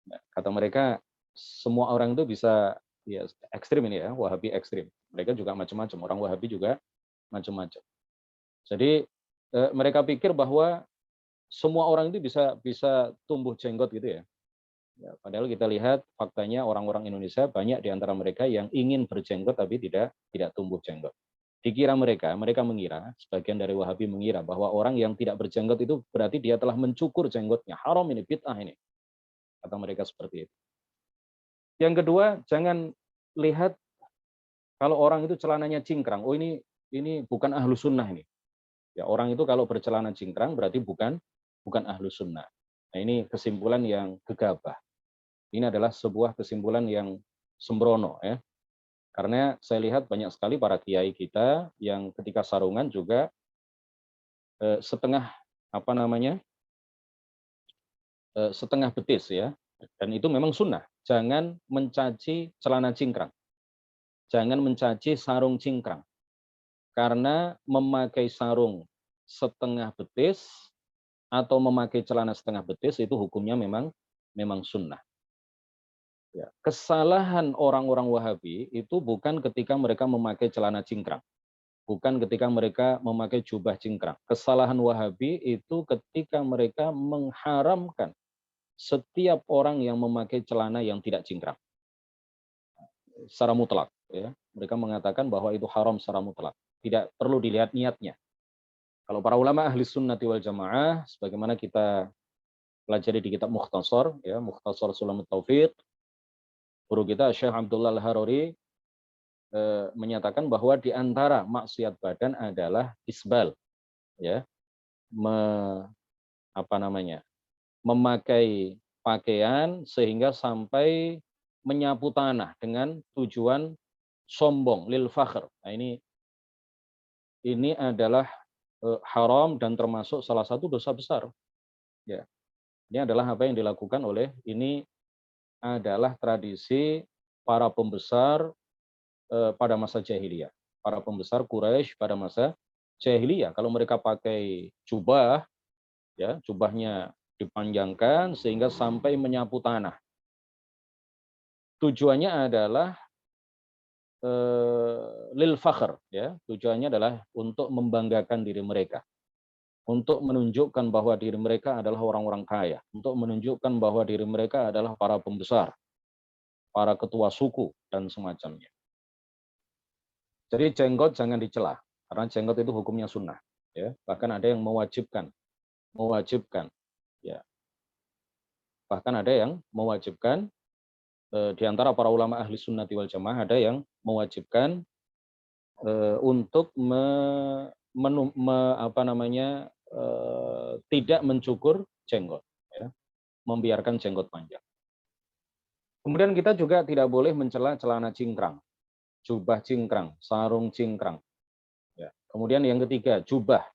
Nah, kata mereka, semua orang itu bisa, ya, ekstrim ini, ya, Wahabi ekstrim. Mereka juga macam-macam, orang Wahabi juga macam-macam. Jadi mereka pikir bahwa semua orang itu bisa tumbuh jenggot gitu, ya. Ya, padahal kita lihat faktanya orang-orang Indonesia banyak di antara mereka yang ingin berjenggot tapi tidak tumbuh jenggot. Dikira mereka mengira, sebagian dari Wahabi mengira bahwa orang yang tidak berjenggot itu berarti dia telah mencukur jenggotnya. Haram ini, bid'ah ini. Kata mereka seperti itu. Yang kedua, jangan lihat kalau orang itu celananya cingkrang. Oh, ini bukan ahlu sunnah ini. Ya, orang itu kalau bercelana cingkrang berarti bukan ahlu sunnah. Nah, ini kesimpulan yang gegabah. Ini adalah sebuah kesimpulan yang sembrono, ya. Karena saya lihat banyak sekali para kiai kita yang ketika sarungan juga setengah setengah betis, ya. Dan itu memang sunnah. Jangan mencaci celana cingkrang. Jangan mencaci sarung cingkrang. Karena memakai sarung setengah betis atau memakai celana setengah betis itu hukumnya memang sunnah. Ya. Kesalahan orang-orang Wahabi itu bukan ketika mereka memakai celana cingkrang. Bukan ketika mereka memakai jubah cingkrang. Kesalahan Wahabi itu ketika mereka mengharamkan setiap orang yang memakai celana yang tidak cingkrang. Secara mutlak, ya. Mereka mengatakan bahwa itu haram secara mutlak. Tidak perlu dilihat niatnya. Kalau para ulama ahli sunnati wal jamaah, sebagaimana kita pelajari di kitab Mukhtasar, ya, Mukhtasar Sulamut Taufiq, guru kita Syekh Abdullah Al-Haruri menyatakan bahwa di antara maksiat badan adalah isbal, ya, memakai pakaian sehingga sampai menyapu tanah dengan tujuan sombong, lil fakhr. Nah, ini adalah haram dan termasuk salah satu dosa besar. Ya. Ini adalah apa yang dilakukan ini adalah tradisi para pembesar pada masa jahiliyah. Para pembesar Quraisy pada masa jahiliyah. Kalau mereka pakai jubah, ya, jubahnya dipanjangkan sehingga sampai menyapu tanah. Tujuannya adalah lil fakhr, ya. Tujuannya adalah untuk membanggakan diri mereka. Untuk menunjukkan bahwa diri mereka adalah orang-orang kaya, untuk menunjukkan bahwa diri mereka adalah para pembesar, para ketua suku dan semacamnya. Jadi jenggot jangan dicela, karena jenggot itu hukumnya sunnah, ya. Bahkan ada yang mewajibkan, ya. Bahkan ada yang mewajibkan di antara para ulama ahli sunnati wal jamaah ada yang mewajibkan untuk tidak mencukur jenggot, ya, membiarkan jenggot panjang. Kemudian kita juga tidak boleh mencela celana cingkrang, jubah cingkrang, sarung cingkrang. Ya. Kemudian yang ketiga, jubah.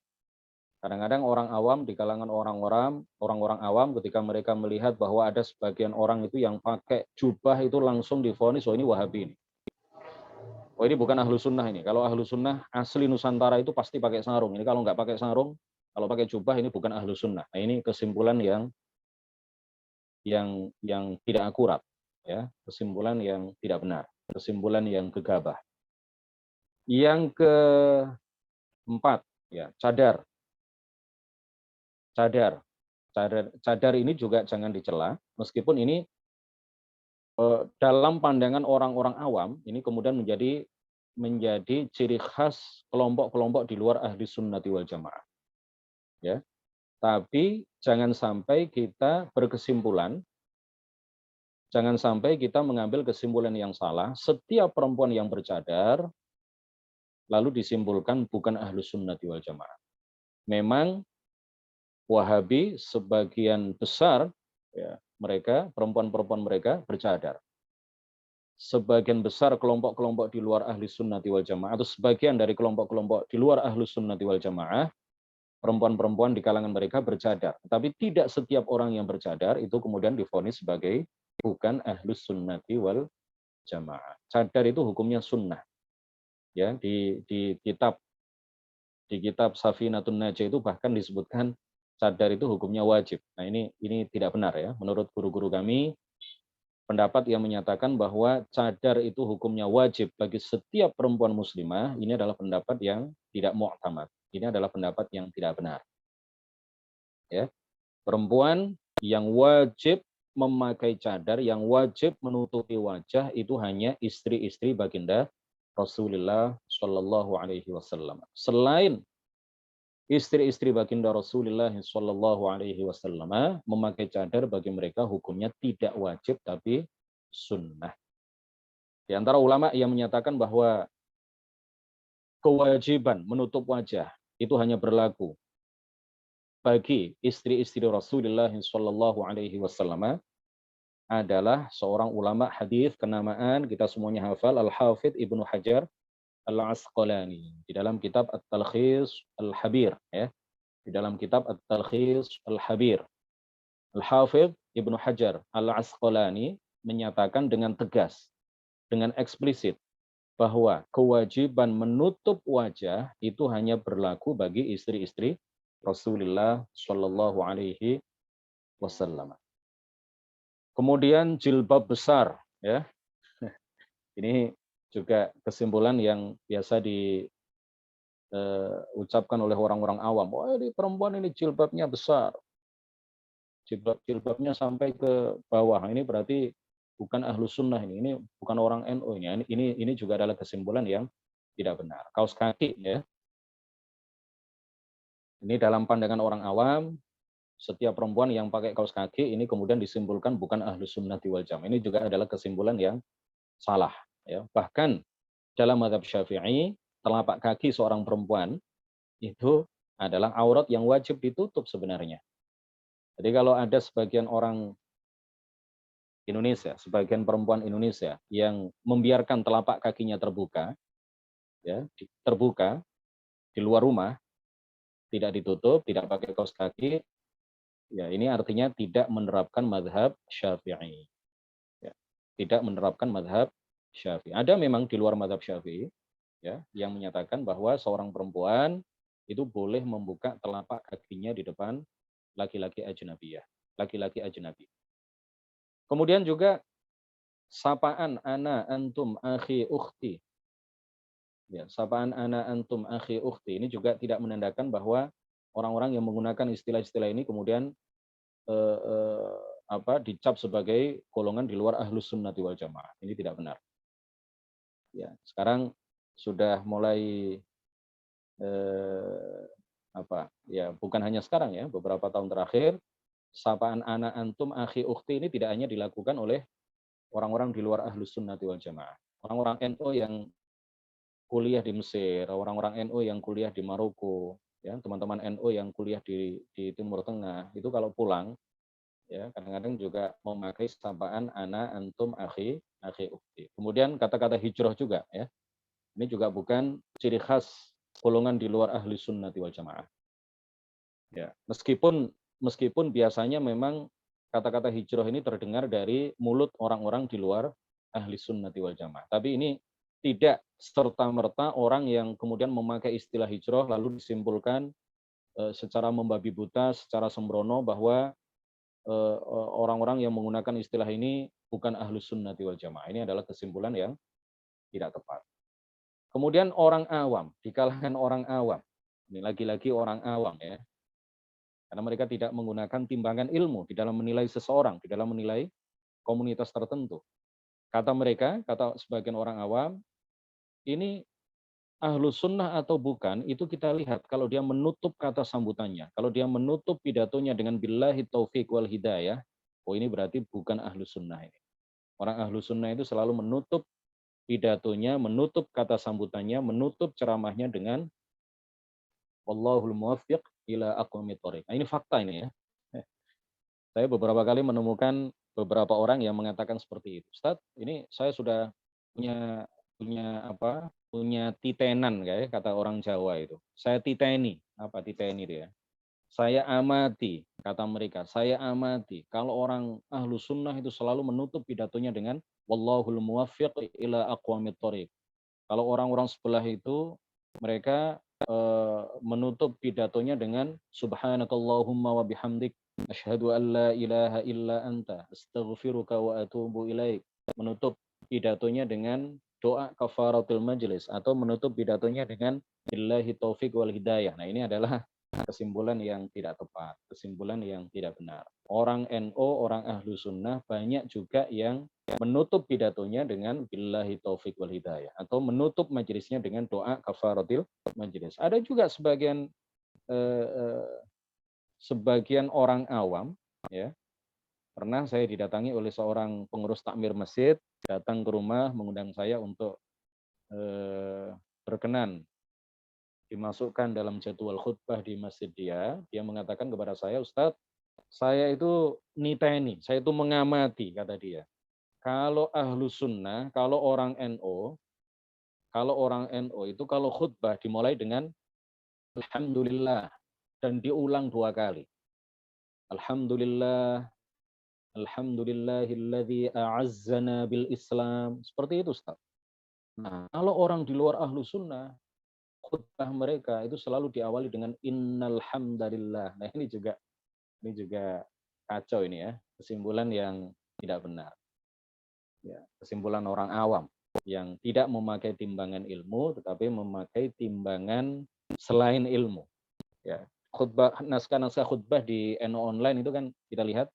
Kadang-kadang orang awam di kalangan orang-orang awam ketika mereka melihat bahwa ada sebagian orang itu yang pakai jubah itu langsung divonis, oh ini Wahabi ini. Oh ini bukan ahlu sunnah ini. Kalau ahlu sunnah asli Nusantara itu pasti pakai sarung. Ini kalau nggak pakai sarung, kalau pakai jubah ini bukan ahlu sunnah. Nah ini kesimpulan yang tidak akurat, ya, kesimpulan yang tidak benar, kesimpulan yang gegabah. Yang keempat, ya, cadar. Cadar ini juga jangan dicela, meskipun ini dalam pandangan orang-orang awam ini kemudian menjadi ciri khas kelompok-kelompok di luar ahli sunnati wal jamaah. Ya, tapi jangan sampai kita berkesimpulan, jangan sampai kita mengambil kesimpulan yang salah. Setiap perempuan yang bercadar lalu disimpulkan bukan ahli sunnati wal jamaah. Memang Wahabi sebagian besar, ya, mereka perempuan-perempuan mereka bercadar. Sebagian besar kelompok-kelompok di luar ahli sunnati wal jamaah atau sebagian dari kelompok-kelompok di luar ahli sunnati wal jamaah, perempuan-perempuan di kalangan mereka bercadar. Tapi tidak setiap orang yang bercadar itu kemudian divonis sebagai bukan ahli sunnati wal jamaah. Cadar itu hukumnya sunnah. Ya, di kitab Safinatun Najah itu bahkan disebutkan cadar itu hukumnya wajib. Nah, ini tidak benar ya. Menurut guru-guru kami, pendapat yang menyatakan bahwa cadar itu hukumnya wajib bagi setiap perempuan muslimah, ini adalah pendapat yang tidak mu'tamad. Ini adalah pendapat yang tidak benar. Ya. Perempuan yang wajib memakai cadar, yang wajib menutupi wajah itu hanya istri-istri baginda Rasulullah Shallallahu Alaihi Wasallam. Selain istri-istri baginda Rasulullah Shallallahu Alaihi Wasallam memakai cadar, bagi mereka hukumnya tidak wajib tapi sunnah. Di antara ulama yang menyatakan bahwa kewajiban menutup wajah itu hanya berlaku bagi istri-istri Rasulullah Shallallahu Alaihi Wasallam adalah seorang ulama hadis kenamaan kita semuanya hafal, Al-Hafidh Ibnu Hajar Al-Asqalani, di dalam kitab At-Talkhis Al-Habir, ya. Di dalam kitab At-Talkhis Al-Habir, Al-Hafidh Ibnu Hajar Al-Asqalani menyatakan dengan tegas, dengan eksplisit, bahwa kewajiban menutup wajah itu hanya berlaku bagi istri-istri Rasulullah Shallallahu Alaihi Wasallam. Kemudian jilbab besar, ya. Ini juga kesimpulan yang biasa diucapkan oleh orang-orang awam. Oh, ini perempuan ini jilbabnya besar, jilbabnya sampai ke bawah. Ini berarti bukan ahlu sunnah ini bukan orang NU ini. Ini juga adalah kesimpulan yang tidak benar. Kaos kaki, ya. Ini dalam pandangan orang awam, setiap perempuan yang pakai kaos kaki ini kemudian disimpulkan bukan ahlu sunnah wal jamaah. Ini juga adalah kesimpulan yang salah. Ya. Bahkan dalam mazhab Syafi'i, telapak kaki seorang perempuan itu adalah aurat yang wajib ditutup sebenarnya. Jadi kalau ada sebagian orang Indonesia, sebagian perempuan Indonesia yang membiarkan telapak kakinya terbuka, ya, terbuka di luar rumah, tidak ditutup, tidak pakai kaos kaki, ya ini artinya tidak menerapkan mazhab Syafi'i. Ya, tidak menerapkan mazhab Syafi'i. Ada memang di luar mazhab Syafi'i, ya, yang menyatakan bahwa seorang perempuan itu boleh membuka telapak kakinya di depan laki-laki ajnabiyah, laki-laki ajnabi. Kemudian juga sapaan ana antum akhi ukhti. Ya, sapaan ana antum akhi ukhti ini juga tidak menandakan bahwa orang-orang yang menggunakan istilah-istilah ini kemudian eh, eh, dicap sebagai golongan di luar ahlus sunnati wal jamaah. Ini tidak benar. Ya, sekarang sudah mulai eh, ya bukan hanya sekarang ya, beberapa tahun terakhir sapaan anak antum akhi ukhti ini tidak hanya dilakukan oleh orang-orang di luar ahlus sunnati wal jamaah. Orang-orang NU yang kuliah di Mesir, orang-orang NU yang kuliah di Maroko, ya teman-teman NU yang kuliah di Timur Tengah, itu kalau pulang Ya, kadang-kadang juga memakai sapaan ana, antum, akhi, akhi, ukti. Kemudian kata-kata hijrah juga ya. Ini juga bukan ciri khas golongan di luar ahli sunnati wal jamaah. Ya, meskipun biasanya memang kata-kata hijrah ini terdengar dari mulut orang-orang di luar ahli sunnati wal jamaah. Tapi ini tidak serta-merta orang yang kemudian memakai istilah hijrah lalu disimpulkan secara membabi buta, secara sembrono bahwa orang-orang yang menggunakan istilah ini bukan ahlus sunnati wal jamaah. Ini adalah kesimpulan yang tidak tepat. Kemudian orang awam, di kalangan orang awam, ini lagi-lagi orang awam ya, karena mereka tidak menggunakan timbangan ilmu di dalam menilai seseorang, di dalam menilai komunitas tertentu. Kata mereka, kata sebagian orang awam, ini ahlus sunnah atau bukan, itu kita lihat kalau dia menutup kata sambutannya. Kalau dia menutup pidatonya dengan billahi taufiq wal hidayah, oh ini berarti bukan ahlus sunnah ini. Orang ahlus sunnah itu selalu menutup pidatonya, menutup kata sambutannya, menutup ceramahnya dengan wallahul muwaffiq ila aqwamit thoriq. Nah, ini fakta ini ya. Saya beberapa kali menemukan beberapa orang yang mengatakan seperti itu. Ustaz, ini saya sudah punya punya apa? Punya titenan kayak kata orang Jawa itu. Saya titeni, apa titeni itu ya? Saya amati, kata mereka, saya amati. Kalau orang ahlu sunnah itu selalu menutup pidatonya dengan wallahul muwaffiq ila aqwamit thoriq. Kalau orang-orang sebelah itu mereka menutup pidatonya dengan subhanakallahumma wa bihamdik asyhadu an la ilaha illa anta astaghfiruka wa atubu ilaik. Menutup pidatonya dengan doa kafaratul majlis atau menutup pidatonya dengan billahi taufik wal hidayah. Nah, ini adalah kesimpulan yang tidak tepat, kesimpulan yang tidak benar. Orang NO, orang ahlu sunnah banyak juga yang menutup pidatonya dengan billahi taufik wal hidayah atau menutup majelisnya dengan doa kafaratil majelis. Ada juga eh, eh, sebagian orang awam ya. Pernah saya didatangi oleh seorang pengurus takmir masjid, datang ke rumah mengundang saya untuk berkenan dimasukkan dalam jadwal khutbah di masjid dia. Dia mengatakan kepada saya, Ustadz, saya itu niteni, saya itu mengamati, kata dia. Kalau ahlu sunnah, kalau orang NO itu kalau khutbah dimulai dengan Alhamdulillah dan diulang 2 kali. Alhamdulillah, Alhamdulillahilladzi a'azzana bil Islam. Seperti itu, Ustaz. Nah, kalau orang di luar ahlu sunnah, khutbah mereka itu selalu diawali dengan innal hamdalillah. Nah, ini juga kacau ini ya, kesimpulan yang tidak benar. Ya, kesimpulan orang awam yang tidak memakai timbangan ilmu tetapi memakai timbangan selain ilmu. Ya, khutbah naskah-naskah khutbah di NO online itu kan kita lihat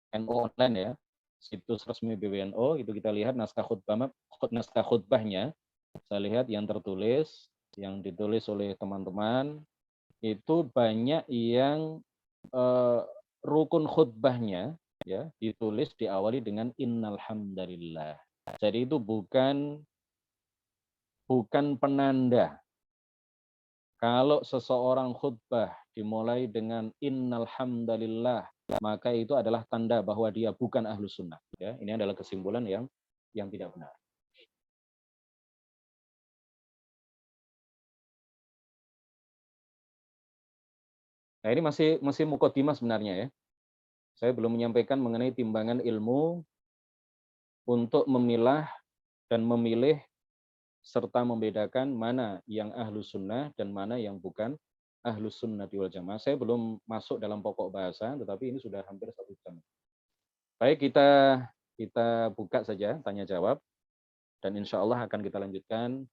NO online ya, situs resmi PBNU itu kita lihat naskah khutbahnya. Saya lihat yang tertulis, yang ditulis oleh teman-teman itu banyak yang eh, rukun khutbahnya ya ditulis diawali dengan innal hamdalillah. Jadi itu bukan penanda kalau seseorang khutbah dimulai dengan innal hamdalillah, maka itu adalah tanda bahwa dia bukan ahlus sunnah. Ya, ini adalah kesimpulan yang tidak benar. Nah, ini masih mukadimah sebenarnya ya. Saya belum menyampaikan mengenai timbangan ilmu untuk memilah dan memilih serta membedakan mana yang ahlus sunnah dan mana yang bukan ahlus sunnah wal jamaah. Saya belum masuk dalam pokok bahasa, tetapi ini sudah hampir 1 jam. Baik, kita buka saja tanya jawab dan insya Allah akan kita lanjutkan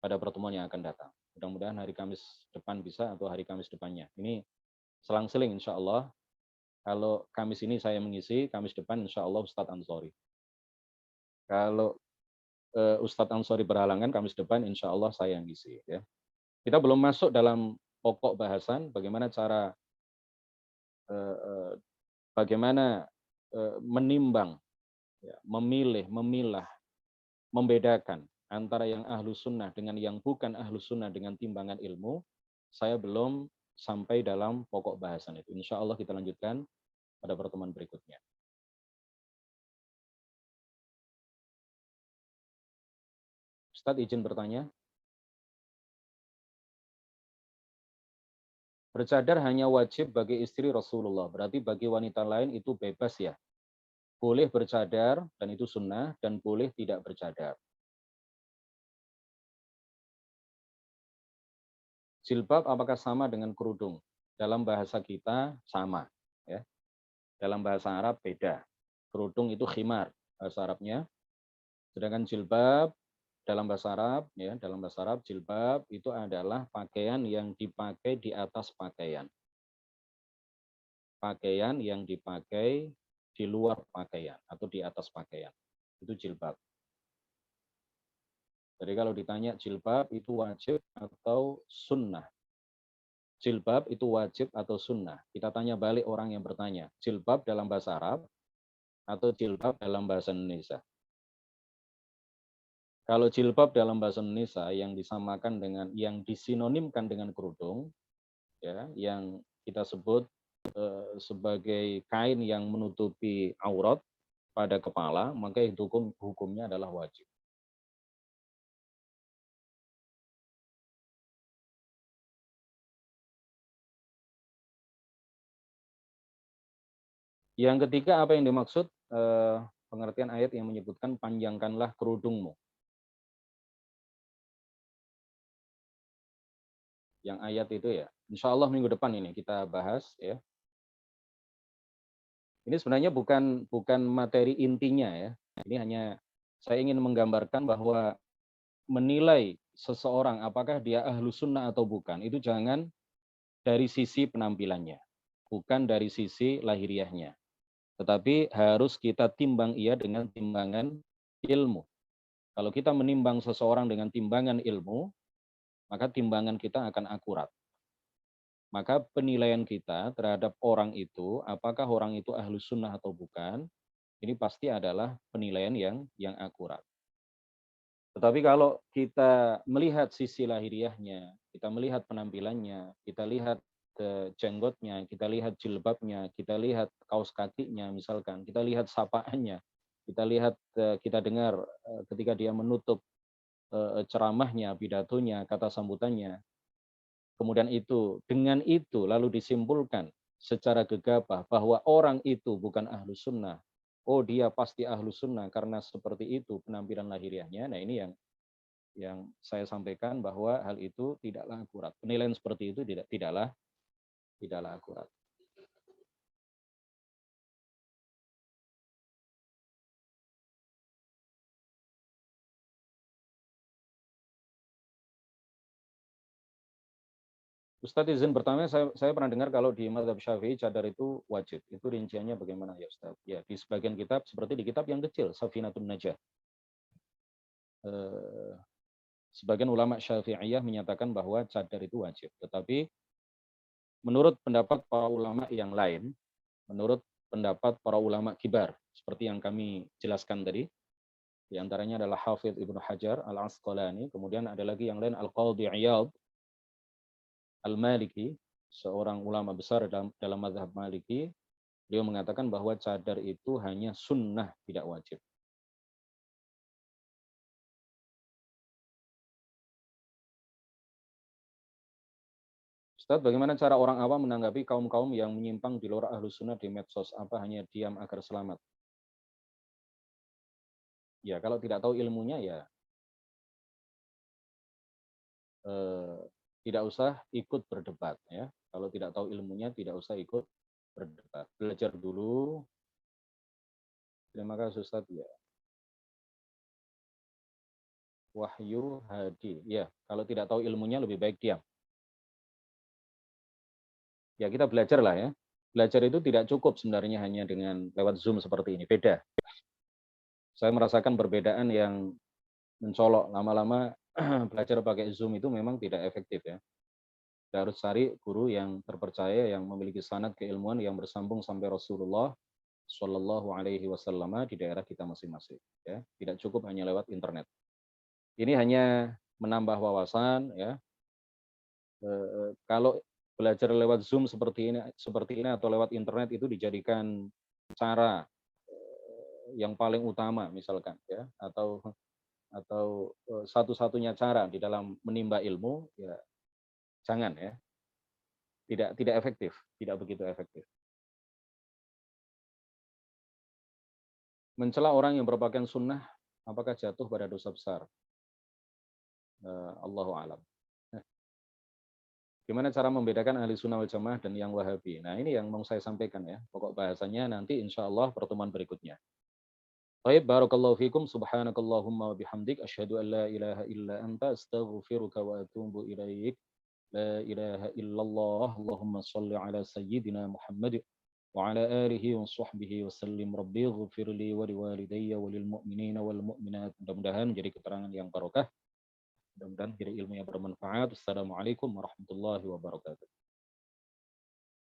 pada pertemuan yang akan datang. Mudah-mudahan hari Kamis depan bisa atau hari Kamis depannya. Ini selang-seling insya Allah. Kalau Kamis ini saya mengisi, Kamis depan insya Allah Ustadz Ansori. Kalau Ustadz Ansori berhalangan, Kamis depan insya Allah saya yang ngisi. Ya. Kita belum masuk dalam pokok bahasan bagaimana cara bagaimana menimbang, ya, memilih, memilah, membedakan antara yang ahlu sunnah dengan yang bukan ahlu sunnah dengan timbangan ilmu, saya belum sampai dalam pokok bahasan itu. Insya Allah kita lanjutkan pada pertemuan berikutnya. Ustadz izin bertanya. Bercadar hanya wajib bagi istri Rasulullah. Berarti bagi wanita lain itu bebas ya. Boleh bercadar dan itu sunnah dan boleh tidak bercadar. Jilbab apakah sama dengan kerudung? Dalam bahasa kita sama, ya. Dalam bahasa Arab beda. Kerudung itu khimar bahasa Arabnya. Sedangkan jilbab dalam bahasa Arab, ya, dalam bahasa Arab jilbab itu adalah pakaian yang dipakai di atas pakaian. Pakaian yang dipakai di luar pakaian atau di atas pakaian. Itu jilbab. Jadi kalau ditanya jilbab itu wajib atau sunnah? Jilbab itu wajib atau sunnah? Kita tanya balik orang yang bertanya. Jilbab dalam bahasa Arab atau jilbab dalam bahasa Indonesia? Kalau jilbab dalam bahasa Indonesia yang disamakan dengan, yang disinonimkan dengan kerudung, ya, yang kita sebut sebagai kain yang menutupi aurat pada kepala, maka itu hukumnya adalah wajib. Yang ketiga, apa yang dimaksud pengertian ayat yang menyebutkan panjangkanlah kerudungmu? Yang ayat itu ya, insya Allah minggu depan ini kita bahas ya. Ini sebenarnya bukan materi intinya ya. Ini hanya saya ingin menggambarkan bahwa menilai seseorang apakah dia ahlu sunnah atau bukan, itu jangan dari sisi penampilannya, bukan dari sisi lahiriahnya. Tetapi harus kita timbang ia dengan timbangan ilmu. Kalau kita menimbang seseorang dengan timbangan ilmu, maka timbangan kita akan akurat. Maka penilaian kita terhadap orang itu, apakah orang itu ahlus sunnah atau bukan, ini pasti adalah penilaian yang akurat. Tetapi kalau kita melihat sisi lahiriahnya, kita melihat penampilannya, kita lihat jenggotnya, kita lihat jilbabnya, kita lihat kaos kakinya misalkan, kita lihat sapaannya, kita lihat, kita dengar ketika dia menutup ceramahnya, pidatonya, kata sambutannya, kemudian dengan itu lalu disimpulkan secara gegabah bahwa orang itu bukan ahlu sunnah. Oh, dia pasti ahlu sunnah karena seperti itu penampilan lahiriahnya. Nah, ini yang saya sampaikan bahwa hal itu tidaklah akurat. Penilaian seperti itu tidaklah akurat. Ustadz izin pertama, saya pernah dengar kalau di mazhab Syafi'i cadar itu wajib. Itu rinciannya bagaimana ya Ustadz? Ya, di sebagian kitab seperti di kitab yang kecil, Safinatun Najah. Sebagian ulama Syafi'iyah menyatakan bahwa cadar itu wajib. Tetapi menurut pendapat para ulama yang lain, menurut pendapat para ulama kibar, seperti yang kami jelaskan tadi, di antaranya adalah Hafidh Ibnu Hajar Al-Asqalani, kemudian ada lagi yang lain Al-Qadhi Iyad Al-Maliki, seorang ulama besar dalam mazhab Maliki, beliau mengatakan bahwa cadar itu hanya sunnah, tidak wajib. Ustaz, bagaimana cara orang awam menanggapi kaum-kaum yang menyimpang di luar ahlus sunnah di medsos? Apa hanya diam agar selamat? Ya, kalau tidak tahu ilmunya ya tidak usah ikut berdebat ya. Kalau tidak tahu ilmunya tidak usah ikut berdebat. Belajar dulu. Terima kasih Ustaz ya. Wahyu Hadi. Ya, kalau tidak tahu ilmunya lebih baik diam. Ya, kita belajar lah ya. Belajar itu tidak cukup sebenarnya hanya dengan lewat Zoom seperti ini. Beda. Saya merasakan perbedaan yang mencolok. Lama-lama belajar pakai Zoom itu memang tidak efektif ya. Kita harus cari guru yang terpercaya, yang memiliki sanad keilmuan yang bersambung sampai Rasulullah Shallallahu Alaihi Wasallam di daerah kita masing-masing. Ya, tidak cukup hanya lewat internet. Ini hanya menambah wawasan. Ya, kalau belajar lewat Zoom seperti ini atau lewat internet itu dijadikan cara yang paling utama misalkan ya, atau satu-satunya cara di dalam menimba ilmu, ya jangan ya, tidak efektif, tidak begitu efektif. Mencela orang yang berpakaian sunnah, apakah jatuh pada dosa besar? Allahu a'lam. Gimana cara membedakan ahli sunnah wal jamaah dan yang wahabi? Nah ini yang mau saya sampaikan ya, pokok bahasanya nanti insya Allah pertemuan berikutnya. Baik, barakallahu fikum, subhanakallahumma wa bihamdik, asyhadu an la ilaha illa anta, astaghfiruka wa atubu ilaik. La ilaha illallah, Allahumma salli ala sayyidina Muhammad wa ala alihi wa sahbihi wa sallim. Rabbi ighfirli wa liwalidayya wa lil mu'minina wal mu'minat. Mudah-mudahan jadi keterangan yang barokah, mudah-mudahan jadi ilmu yang bermanfaat. Assalamualaikum warahmatullahi wabarakatuh.